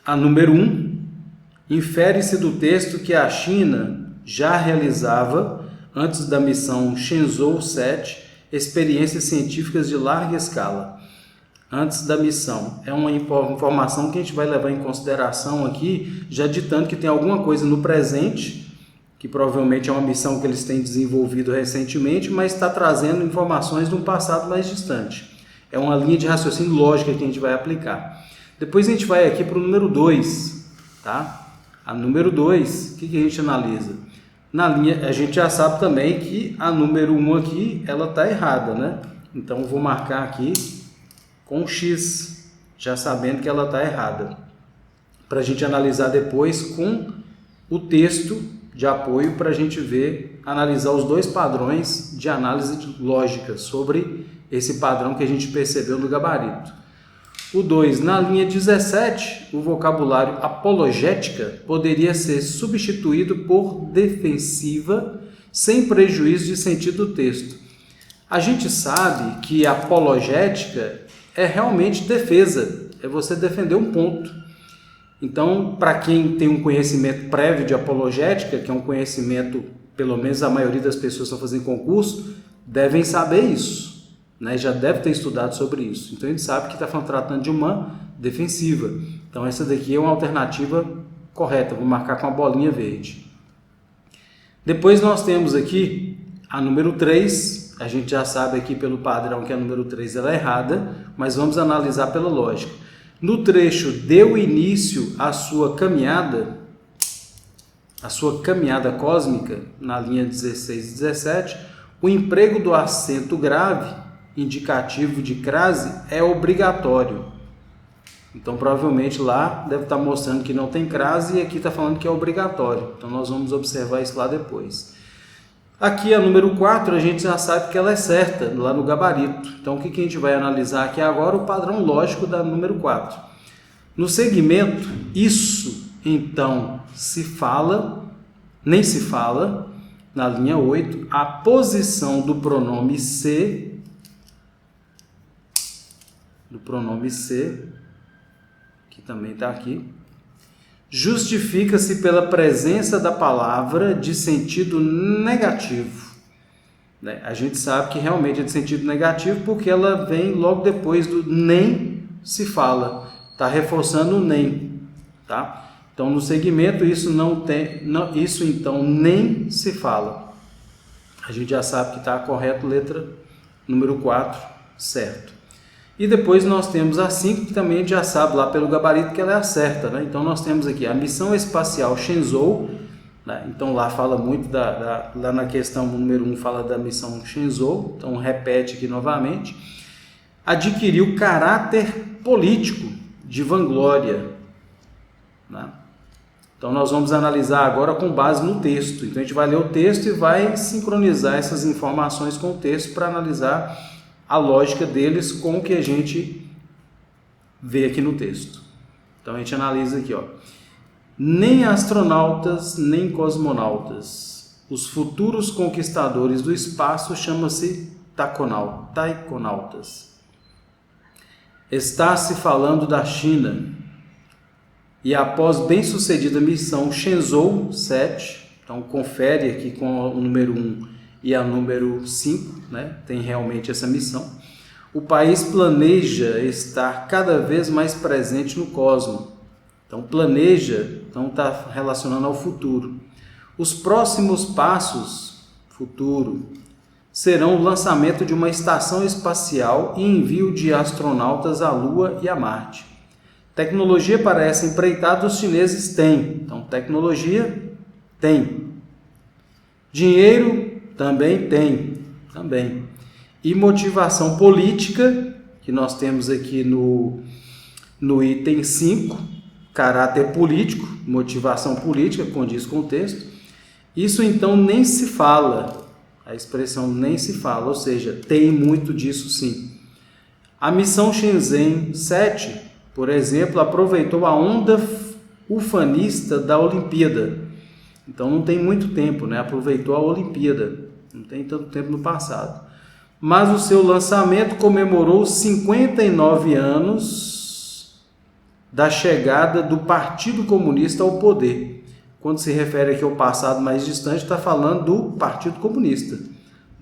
A número 1, infere-se do texto que a China já realizava, antes da missão Shenzhou 7, experiências científicas de larga escala. Antes da missão. É uma informação que a gente vai levar em consideração aqui, já ditando que tem alguma coisa no presente, que provavelmente é uma missão que eles têm desenvolvido recentemente, mas está trazendo informações de um passado mais distante. É uma linha de raciocínio lógica que a gente vai aplicar. Depois a gente vai aqui para o número 2, tá? A número 2, o que a gente analisa? Na linha, a gente já sabe também que a número 1 aqui, ela está errada, né? Então eu vou marcar aqui com X, já sabendo que ela está errada, para a gente analisar depois com o texto de apoio, para a gente ver, analisar os dois padrões de análise lógica sobre esse padrão que a gente percebeu no gabarito. O 2, na linha 17, o vocabulário apologética poderia ser substituído por defensiva, sem prejuízo de sentido do texto. A gente sabe que apologética é realmente defesa, é você defender um ponto. Então, para quem tem um conhecimento prévio de apologética, que é um conhecimento, pelo menos a maioria das pessoas que estão fazendo concurso, devem saber isso, né? Já deve ter estudado sobre isso. Então, a gente sabe que está tratando de uma defensiva. Então, essa daqui é uma alternativa correta, vou marcar com a bolinha verde. Depois nós temos aqui a número 3, a gente já sabe aqui pelo padrão que a número 3 ela é errada, mas vamos analisar pela lógica. No trecho deu início à sua caminhada cósmica, na linha 16 e 17, o emprego do acento grave, indicativo de crase, é obrigatório. Então, provavelmente lá deve estar mostrando que não tem crase e aqui está falando que é obrigatório. Então, nós vamos observar isso lá depois. Aqui a número 4, a gente já sabe que ela é certa, lá no gabarito. Então, o que a gente vai analisar aqui agora? O padrão lógico da número 4. No segmento, isso, então, nem se fala, na linha 8, a posição do pronome se, que também está aqui, justifica-se pela presença da palavra de sentido negativo. A gente sabe que realmente é de sentido negativo porque ela vem logo depois do nem se fala. Está reforçando o nem. Tá? Então, no segmento, isso então nem se fala. A gente já sabe que está correto, letra número 4, certo. E depois nós temos a 5, que também a gente já sabe lá pelo gabarito que ela é a certa, né? Então nós temos aqui a missão espacial Shenzhou, né? Então lá fala muito, lá na questão número 1 fala da missão Shenzhou, então repete aqui novamente. Adquiriu caráter político de vanglória, né? Então nós vamos analisar agora com base no texto. Então a gente vai ler o texto e vai sincronizar essas informações com o texto para analisar a lógica deles com o que a gente vê aqui no texto. Então a gente analisa aqui, ó. Nem astronautas, nem cosmonautas. Os futuros conquistadores do espaço chamam-se taikonautas. Está se falando da China. E após bem-sucedida missão Shenzhou 7, então confere aqui com o número 1 e a número 5, né? Tem realmente essa missão. O país planeja estar cada vez mais presente no cosmos. Então, planeja, então está relacionando ao futuro. Os próximos passos, futuro, serão o lançamento de uma estação espacial e envio de astronautas à Lua e a Marte. Tecnologia para essa empreitada os chineses têm. Então, tecnologia tem. Dinheiro também tem, também. E motivação política, que nós temos aqui no item 5, caráter político, motivação política, condiz com o texto. Isso então nem se fala, a expressão nem se fala, ou seja, tem muito disso sim. A missão Shenzhen 7, por exemplo, aproveitou a onda ufanista da Olimpíada. Então não tem muito tempo, né? Aproveitou a Olimpíada. Não tem tanto tempo no passado. Mas o seu lançamento comemorou 59 anos da chegada do Partido Comunista ao poder. Quando se refere aqui ao passado mais distante, está falando do Partido Comunista.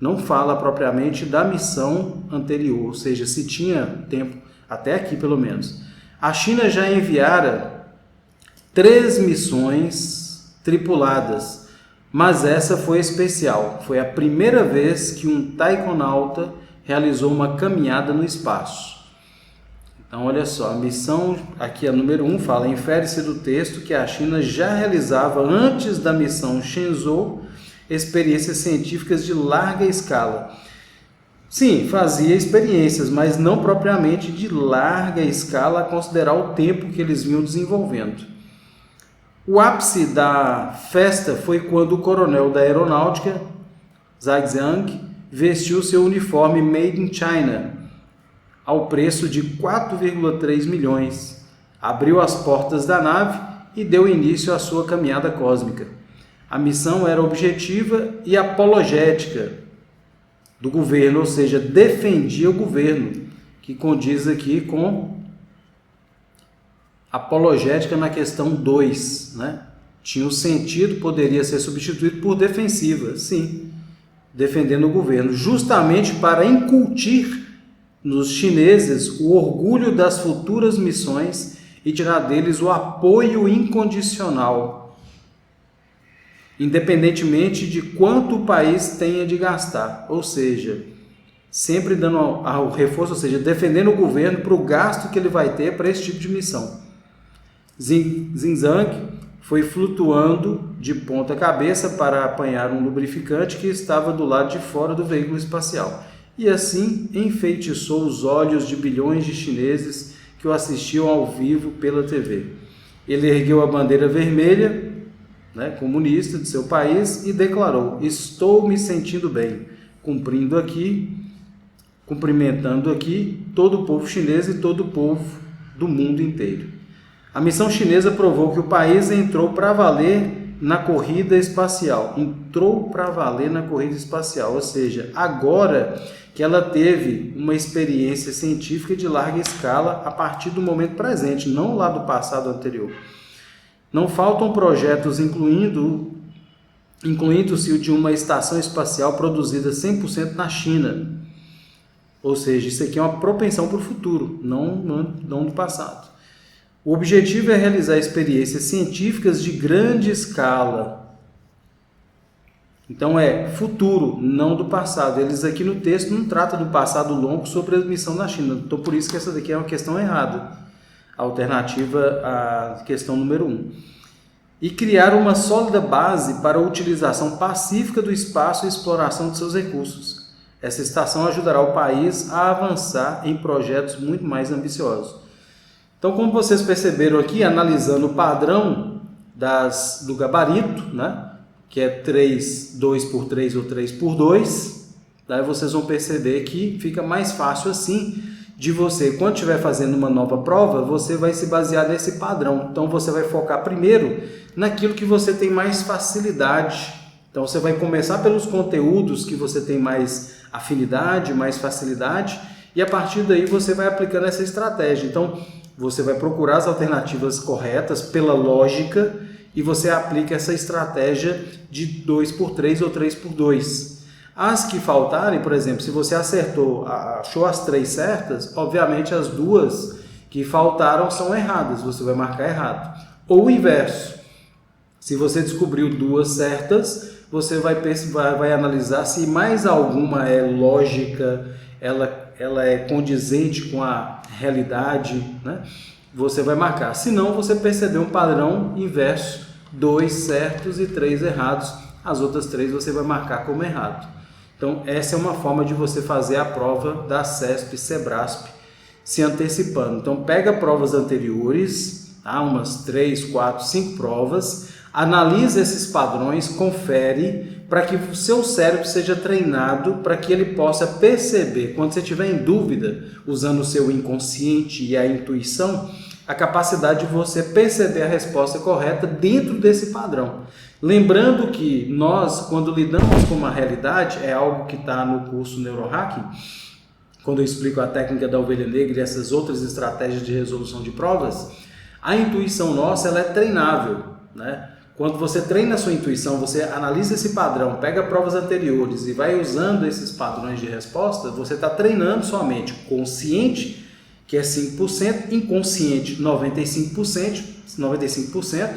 Não fala propriamente da missão anterior, ou seja, se tinha tempo, até aqui pelo menos. A China já enviara 3 missões tripuladas, mas essa foi especial. Foi a primeira vez que um taikonauta realizou uma caminhada no espaço. Então, olha só, a missão, aqui a número 1, fala, infere-se do texto que a China já realizava antes da missão Shenzhou experiências científicas de larga escala. Sim, fazia experiências, mas não propriamente de larga escala a considerar o tempo que eles vinham desenvolvendo. O ápice da festa foi quando o coronel da aeronáutica, Zhang Jiang, vestiu seu uniforme Made in China, ao preço de 4,3 milhões, abriu as portas da nave e deu início à sua caminhada cósmica. A missão era objetiva e apologética do governo, ou seja, defendia o governo, que condiz aqui com apologética na questão 2, né? Tinha o sentido, poderia ser substituído por defensiva, sim, defendendo o governo, justamente para incutir nos chineses o orgulho das futuras missões e tirar deles o apoio incondicional, independentemente de quanto o país tenha de gastar, ou seja, sempre dando ao reforço, ou seja, defendendo o governo para o gasto que ele vai ter para esse tipo de missão. Xinjiang foi flutuando de ponta cabeça para apanhar um lubrificante que estava do lado de fora do veículo espacial. E assim enfeitiçou os olhos de bilhões de chineses que o assistiam ao vivo pela TV. Ele ergueu a bandeira vermelha, né, comunista de seu país e declarou: estou me sentindo bem, cumprimentando aqui todo o povo chinês e todo o povo do mundo inteiro. A missão chinesa provou que o país entrou para valer na corrida espacial. Ou seja, agora que ela teve uma experiência científica de larga escala a partir do momento presente, não lá do passado anterior. Não faltam projetos incluindo-se o de uma estação espacial produzida 100% na China. Ou seja, isso aqui é uma propensão para o futuro, não do passado. O objetivo é realizar experiências científicas de grande escala. Então é futuro, não do passado. Eles aqui no texto não tratam do passado longo sobre a missão na China. Então por isso que essa daqui é uma questão errada. A alternativa à questão número 1. E criar uma sólida base para a utilização pacífica do espaço e exploração de seus recursos. Essa estação ajudará o país a avançar em projetos muito mais ambiciosos. Então, como vocês perceberam aqui, analisando o padrão do gabarito, né, que é 2x3 ou 3x2, daí vocês vão perceber que fica mais fácil assim de você, quando estiver fazendo uma nova prova, você vai se basear nesse padrão. Então, você vai focar primeiro naquilo que você tem mais facilidade. Então, você vai começar pelos conteúdos que você tem mais afinidade, mais facilidade, e a partir daí você vai aplicando essa estratégia. Então, você vai procurar as alternativas corretas pela lógica e você aplica essa estratégia de 2x3 ou 3x2. As que faltarem, por exemplo, se você achou as 3 certas, obviamente as 2 que faltaram são erradas, você vai marcar errado. Ou o inverso, se você descobriu 2 certas, você vai analisar se mais alguma é lógica, ela é condizente com a realidade, né? Você vai marcar. Se não, você percebeu um padrão inverso, 2 certos e 3 errados. As outras 3 você vai marcar como errado. Então, essa é uma forma de você fazer a prova da CESP, SEBRASP, se antecipando. Então, pega provas anteriores, umas 3, 4, 5 provas, analisa esses padrões, confere, para que o seu cérebro seja treinado, para que ele possa perceber, quando você estiver em dúvida, usando o seu inconsciente e a intuição, a capacidade de você perceber a resposta correta dentro desse padrão. Lembrando que nós, quando lidamos com uma realidade, é algo que está no curso Neurohacking, quando eu explico a técnica da ovelha negra e essas outras estratégias de resolução de provas, A intuição nossa, ela é treinável, né? Quando você treina a sua intuição, você analisa esse padrão, pega provas anteriores e vai usando esses padrões de resposta, você está treinando sua mente consciente, que é 5%, inconsciente 95%,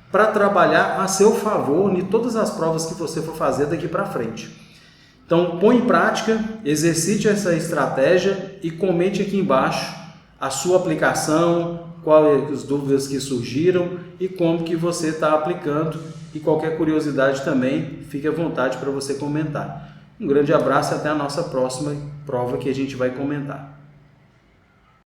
para trabalhar a seu favor em todas as provas que você for fazer daqui para frente. Então, põe em prática, exercite essa estratégia e comente aqui embaixo a sua aplicação, quais as dúvidas que surgiram e como que você está aplicando. E qualquer curiosidade também, fique à vontade para você comentar. Um grande abraço e até a nossa próxima prova que a gente vai comentar.